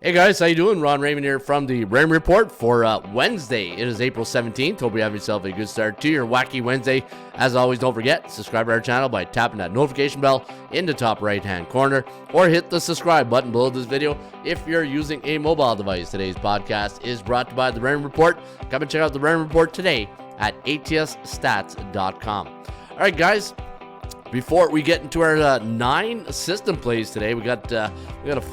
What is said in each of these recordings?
Hey guys, how you doing? Ron Raymond here from the Raymond Report for Wednesday. It is April 17th. Hope you have yourself a good start to your wacky Wednesday. As always, don't forget, subscribe to our channel by tapping that notification bell in the top right-hand corner, or hit the subscribe button below this video if you're using a mobile device. Today's podcast is brought to you by the Raymond Report. Come and check out the Raymond Report today at atsstats.com. All right, guys. Before we get into our 9 system plays today, we got a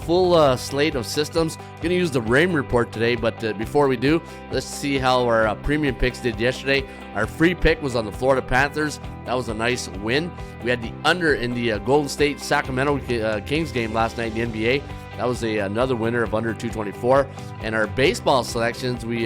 full slate of systems. Going to use the Raymond Report today, but before we do, let's see how our premium picks did yesterday. Our free pick was on the Florida Panthers. That was a nice win. We had the under in the Golden State Sacramento Kings game last night in the NBA. That was another winner of under 224. And our baseball selections, we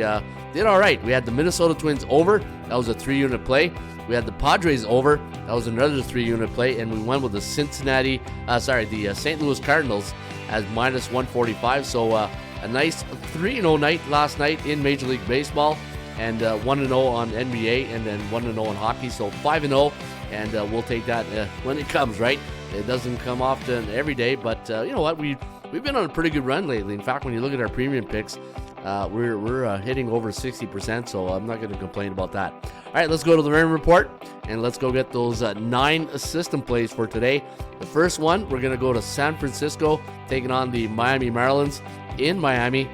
did all right. We had the Minnesota Twins over. That was a 3-unit play. We had the Padres over. That was another 3-unit play, and we went with the St. Louis Cardinals as minus 145. So a nice 3-0 night last night in Major League Baseball, and 1-0 on NBA, and then 1-0 on hockey. So 5-0, and we'll take that when it comes. Right? It doesn't come often every day, but you know what? We've been on a pretty good run lately. In fact, when you look at our premium picks, we're hitting over 60%, so I'm not going to complain about that. All right, let's go to the Raymond Report, and let's go get those 9 system plays for today. The first one, we're going to go to San Francisco, taking on the Miami Marlins in Miami.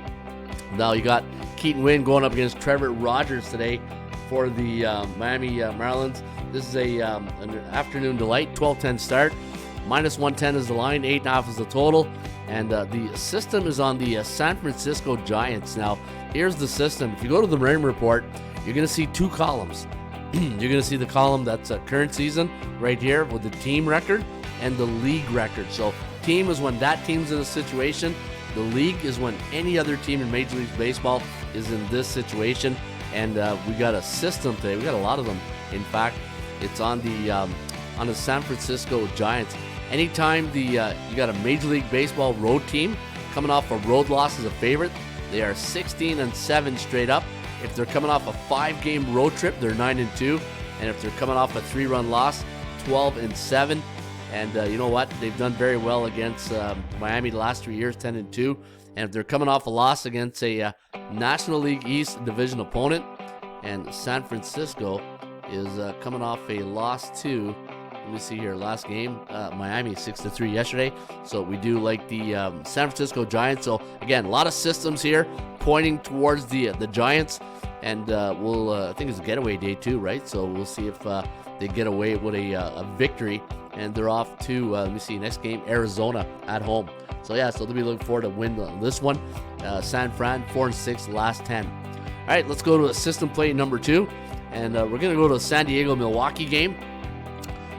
Now you got Keaton Winn going up against Trevor Rogers today for the Miami Marlins. This is an afternoon delight, 12:10 start. Minus 110 is the line, 8.5 is the total. And the system is on the San Francisco Giants. Now, here's the system. If you go to the Raymond Report, you're going to see 2 columns. You're going to see the column that's current season right here with the team record and the league record. So team is when that team's in a situation. The league is when any other team in Major League Baseball is in this situation. And we got a system today. We got a lot of them. In fact, it's on the San Francisco Giants. Anytime you got a Major League Baseball road team coming off a road loss as a favorite, they are 16-7 straight up. If they're coming off a 5-game road trip, they're 9-2. And if they're coming off a 3-run loss, 12-7. And you know what? They've done very well against Miami the last 3 years, 10-2. And if they're coming off a loss against a National League East division opponent, and San Francisco is coming off a loss to, let me see here, last game, Miami 6-3 yesterday. So we do like the San Francisco Giants. So again, a lot of systems here pointing towards the Giants, and we'll I think it's a getaway day too, right? So we'll see if they get away with a victory, and they're off to let me see, next game, Arizona at home. So yeah, so they'll be looking forward to win this one. San Fran 4-6 last 10. All right, let's go to system play number 2, and we're gonna go to the San Diego Milwaukee game.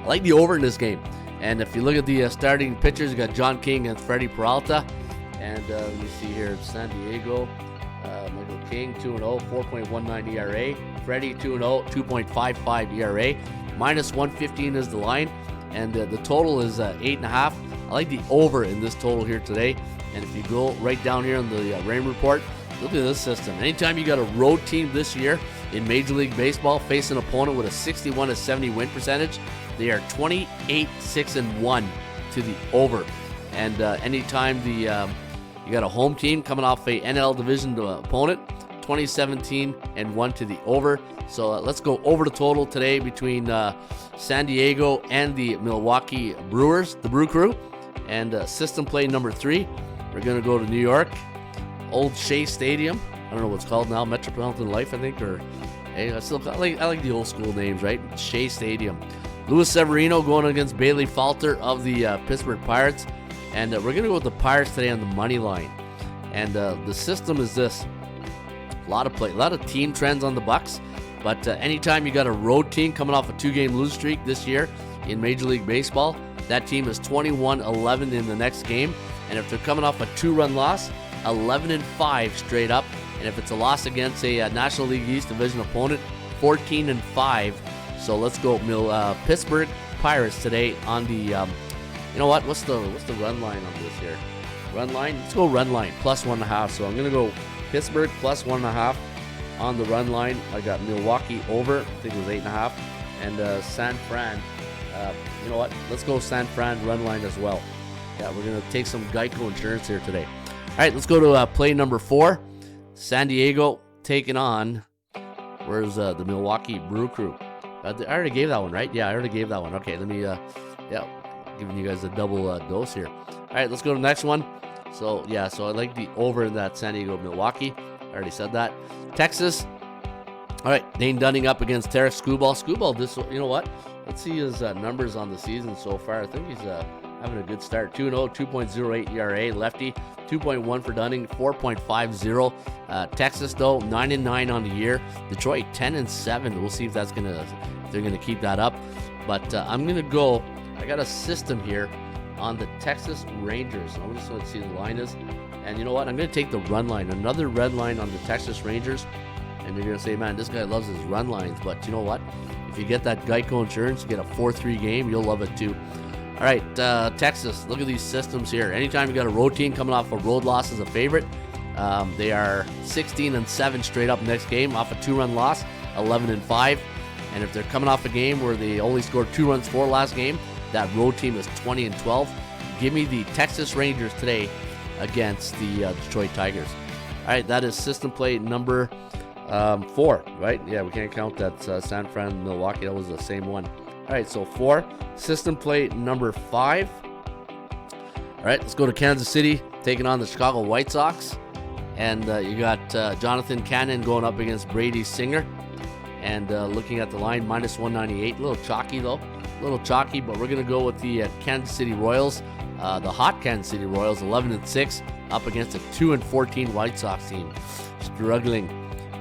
I like the over in this game. And if you look at the starting pitchers, you got John King and Freddie Peralta. And let me see here, San Diego, Michael King, 2-0, 4.19 ERA. Freddie, 2-0, 2.55 ERA. Minus 115 is the line. And the total is 8.5. I like the over in this total here today. And if you go right down here on the Raymond Report, look at this system. Anytime you got a road team this year in Major League Baseball face an opponent with a 61-70 win percentage, they are 28-6-1 to the over. And anytime you got a home team coming off a NL division opponent, 2017-1 to the over. So let's go over the total today between San Diego and the Milwaukee Brewers, the Brew Crew. And system play number 3, we're going to go to New York, Old Shea Stadium. I don't know what's called now, Metropolitan Life, I think, or hey, I like the old school names, right? Shea Stadium. Luis Severino going against Bailey Falter of the Pittsburgh Pirates. And we're going to go with the Pirates today on the money line. And the system is this. A lot of team trends on the Bucks. But anytime you got a road team coming off a 2-game lose streak this year in Major League Baseball, that team is 21-11 in the next game. And if they're coming off a 2-run loss, 11-5 straight up. And if it's a loss against a National League East division opponent, 14-5. So let's go Pittsburgh Pirates today on the, you know what? What's the run line on this here? Run line? Let's go run line, plus 1.5. So I'm going to go Pittsburgh plus 1.5 on the run line. I got Milwaukee over, I think it was 8.5. And San Fran, you know what? Let's go San Fran run line as well. Yeah, we're going to take some Geico insurance here today. All right, let's go to play number 4. San Diego taking on, where's the Milwaukee Brew Crew? I already gave that one, right? Yeah, I already gave that one. Okay, let me, giving you guys a double dose here. All right, let's go to the next one. So, yeah, so I like the over in that San Diego Milwaukee. I already said that. Texas. All right, Dane Dunning up against Tarek Skubal. Skubal, you know what? Let's see his numbers on the season so far. I think he's having a good start. 2-0, 2.08 ERA, lefty. 2.1 for Dunning, 4.50. Texas, though, 9-9 on the year. Detroit, 10-7. We'll see if they're gonna keep that up. But I'm gonna go. I got a system here on the Texas Rangers. I'm just going to see the line is. And you know what? I'm going to take the run line. Another red line on the Texas Rangers. And you're going to say, man, this guy loves his run lines. But you know what? If you get that Geico insurance, you get a 4-3 game, you'll love it too. All right, Texas, look at these systems here. Anytime you got a road team coming off a road loss as a favorite, they are 16-7 straight up next game off a 2-run loss, 11-5. And if they're coming off a game where they only scored 2 runs for last game, that road team is 20-12. Give me the Texas Rangers today against the Detroit Tigers. All right, that is system play number 4, right? Yeah, we can't count that San Fran, Milwaukee. That was the same one. All right, so 4. System play number 5. All right, let's go to Kansas City, taking on the Chicago White Sox. And you got Jonathan Cannon going up against Brady Singer. And looking at the line, minus 198. A little chalky, though. A little chalky, but we're going to go with the Kansas City Royals. The hot Kansas City Royals, 11-6, up against a 2-14 White Sox team. Struggling.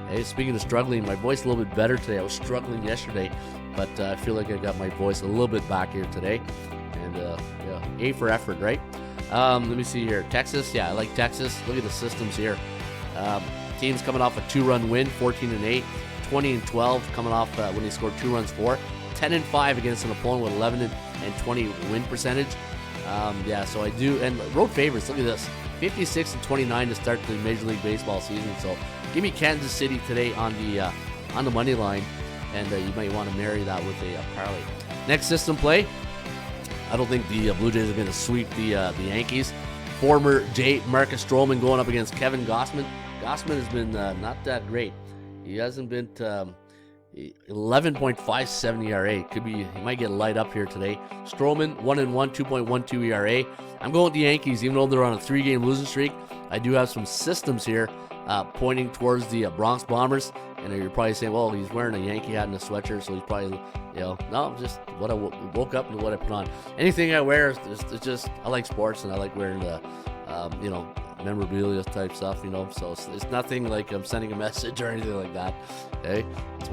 Hey, speaking of struggling, my voice a little bit better today. I was struggling yesterday, but I feel like I got my voice a little bit back here today. And, A for effort, right? Let me see here. Texas, yeah, I like Texas. Look at the systems here. Teams coming off a 2-run win, 14-8. 20-12 coming off when they scored 2 runs for. 10-5 against an opponent with 11-20 win percentage. So I do. And road favorites, look at this. 56-29 to start the Major League Baseball season. So give me Kansas City today on the money line. And you might want to marry that with a parlay. Next system play. I don't think the Blue Jays are going to sweep the Yankees. Former J. Marcus Stroman going up against Kevin Gausman. Gausman has been not that great. He hasn't been 11.57 ERA. He might get light up here today. Stroman 1-1, 2.12 ERA. I'm going with the Yankees, even though they're on a 3-game losing streak. I do have some systems here pointing towards the Bronx Bombers. And you're probably saying, well, he's wearing a Yankee hat and a sweatshirt, so he's probably, no, just what I woke up and what I put on. Anything I wear, it's just, I like sports and I like wearing the, memorabilia type stuff, so it's nothing like I'm sending a message or anything like that. Okay, it's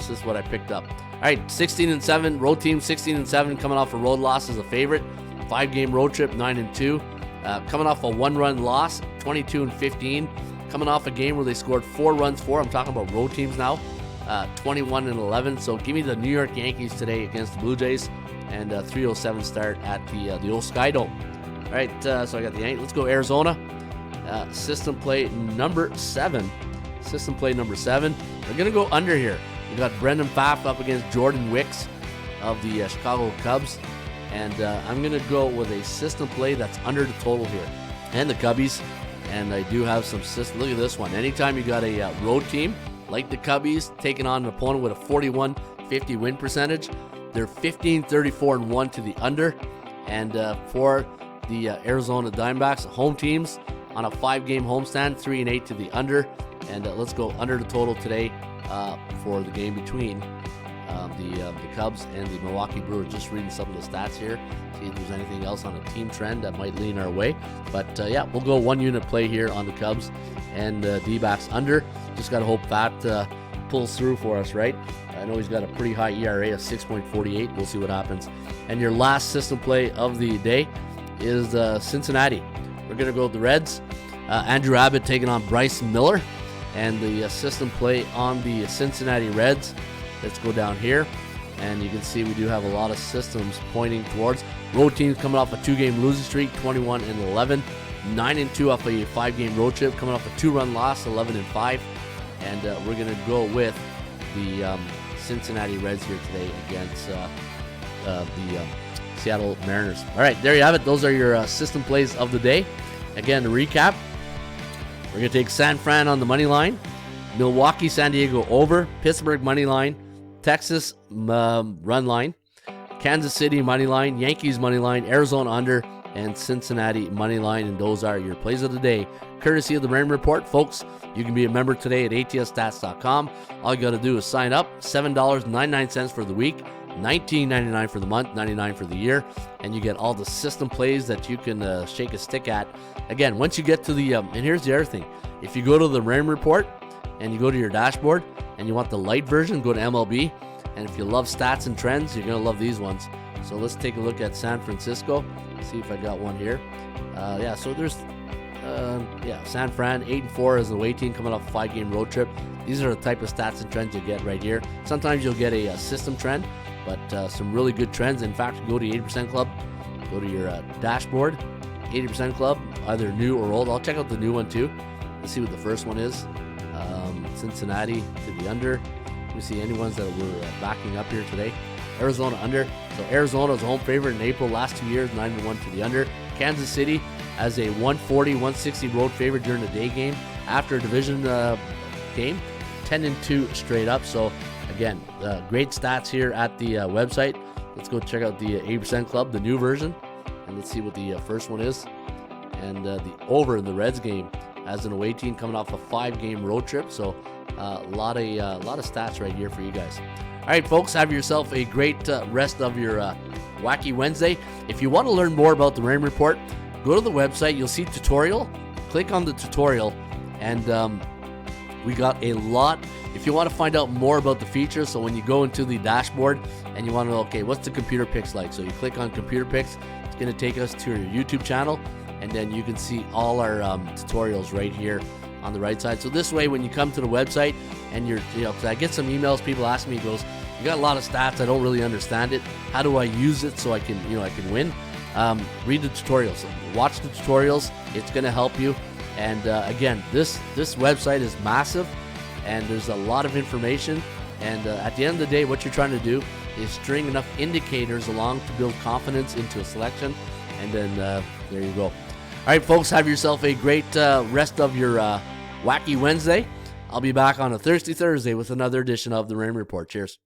just what I picked up. All right, 16-7 road team, 16-7 coming off a road loss as a favorite. 5-game road trip, 9-2. Coming off a 1-run loss, 22-15. Coming off a game where they scored 4 runs for. I'm talking about road teams now, 21-11. So give me the New York Yankees today against the Blue Jays, and 3:07 start at the old Sky Dome. All right, so I got the Yankees. Let's go Arizona. System play number 7. System play number 7. We're going to go under here. We got Brendan Pfaff up against Jordan Wicks of the Chicago Cubs. And I'm going to go with a system play that's under the total here. And the Cubbies. And I do have some system. Look at this one. Anytime you got a road team like the Cubbies taking on an opponent with a 41-50 win percentage, they're 15-34-1 to the under. And for the Arizona Diamondbacks, home teams on a 5-game homestand, 3-8 to the under. And let's go under the total today for the game between the Cubs and the Milwaukee Brewers. Just reading some of the stats here, see if there's anything else on a team trend that might lean our way. But we'll go 1-unit play here on the Cubs and D-backs under. Just got to hope that pulls through for us, right? I know he's got a pretty high ERA of 6.48. We'll see what happens. And your last system play of the day is Cincinnati. We're going to go with the Reds. Andrew Abbott taking on Bryce Miller. And the system play on the Cincinnati Reds. Let's go down here. And you can see we do have a lot of systems pointing towards. Road teams coming off a 2-game losing streak, 21-11. 9-2 off a 5-game road trip, coming off a 2-run loss, 11-5. And we're going to go with the Cincinnati Reds here today against the Seattle Mariners. All right, there you have it. Those are your system plays of the day. Again, to recap, We're going to take San Fran on the money line, Milwaukee, San Diego over, Pittsburgh money line, Texas run line, Kansas City money line, Yankees money line, Arizona under, and Cincinnati money line. And those are your plays of the day, courtesy of the Raymond Report. Folks, you can be a member today at atsstats.com. All you got to do is sign up, $7.99 for the week, $19.99 for the month, $99 for the year, and you get all the system plays that you can shake a stick at. Again, once you get to the, and here's the other thing, if you go to the Raymond Report and you go to your dashboard and you want the light version, go to MLB. And if you love stats and trends, you're going to love these ones. So let's take a look at San Francisco. See if I got one here. So there's, San Fran, 8-4 as the away team coming off a 5-game road trip. These are the type of stats and trends you get right here. Sometimes you'll get a system trend, but some really good trends. In fact, go to 80% Club, go to your dashboard, 80% Club, either new or old. I'll check out the new one too. Let's see what the first one is. Cincinnati to the under. Let me see any ones that we're backing up here today. Arizona under. So Arizona is a home favorite in April. Last 2 years, 9-1 to the under. Kansas City as a 140-160 road favorite during the day game. After a division game, 10-2 straight up. So again, great stats here at the website. Let's go check out the 80% Club, the new version, and let's see what the first one is. And the over in the Reds game as an away team coming off a 5-game road trip. So a lot of stats right here for you guys. All right, folks, have yourself a great rest of your Wacky Wednesday. If you want to learn more about the Raymond Report, go to the website. You'll see tutorial. Click on the tutorial, and we got a lot. If you want to find out more about the features, so when you go into the dashboard and you want to know, okay, what's the computer picks like? So you click on computer picks. It's going to take us to your YouTube channel, and then you can see all our tutorials right here on the right side. So this way, when you come to the website and you're, because I get some emails, people ask me, goes, you got a lot of stats, I don't really understand it. How do I use it so I can, I can win? Read the tutorials, watch the tutorials. It's going to help you. And again, this website is massive, and there's a lot of information. And at the end of the day, what you're trying to do is string enough indicators along to build confidence into a selection. And then there you go. All right, folks, have yourself a great rest of your Wacky Wednesday. I'll be back on a Thursday with another edition of the Raymond Report. Cheers.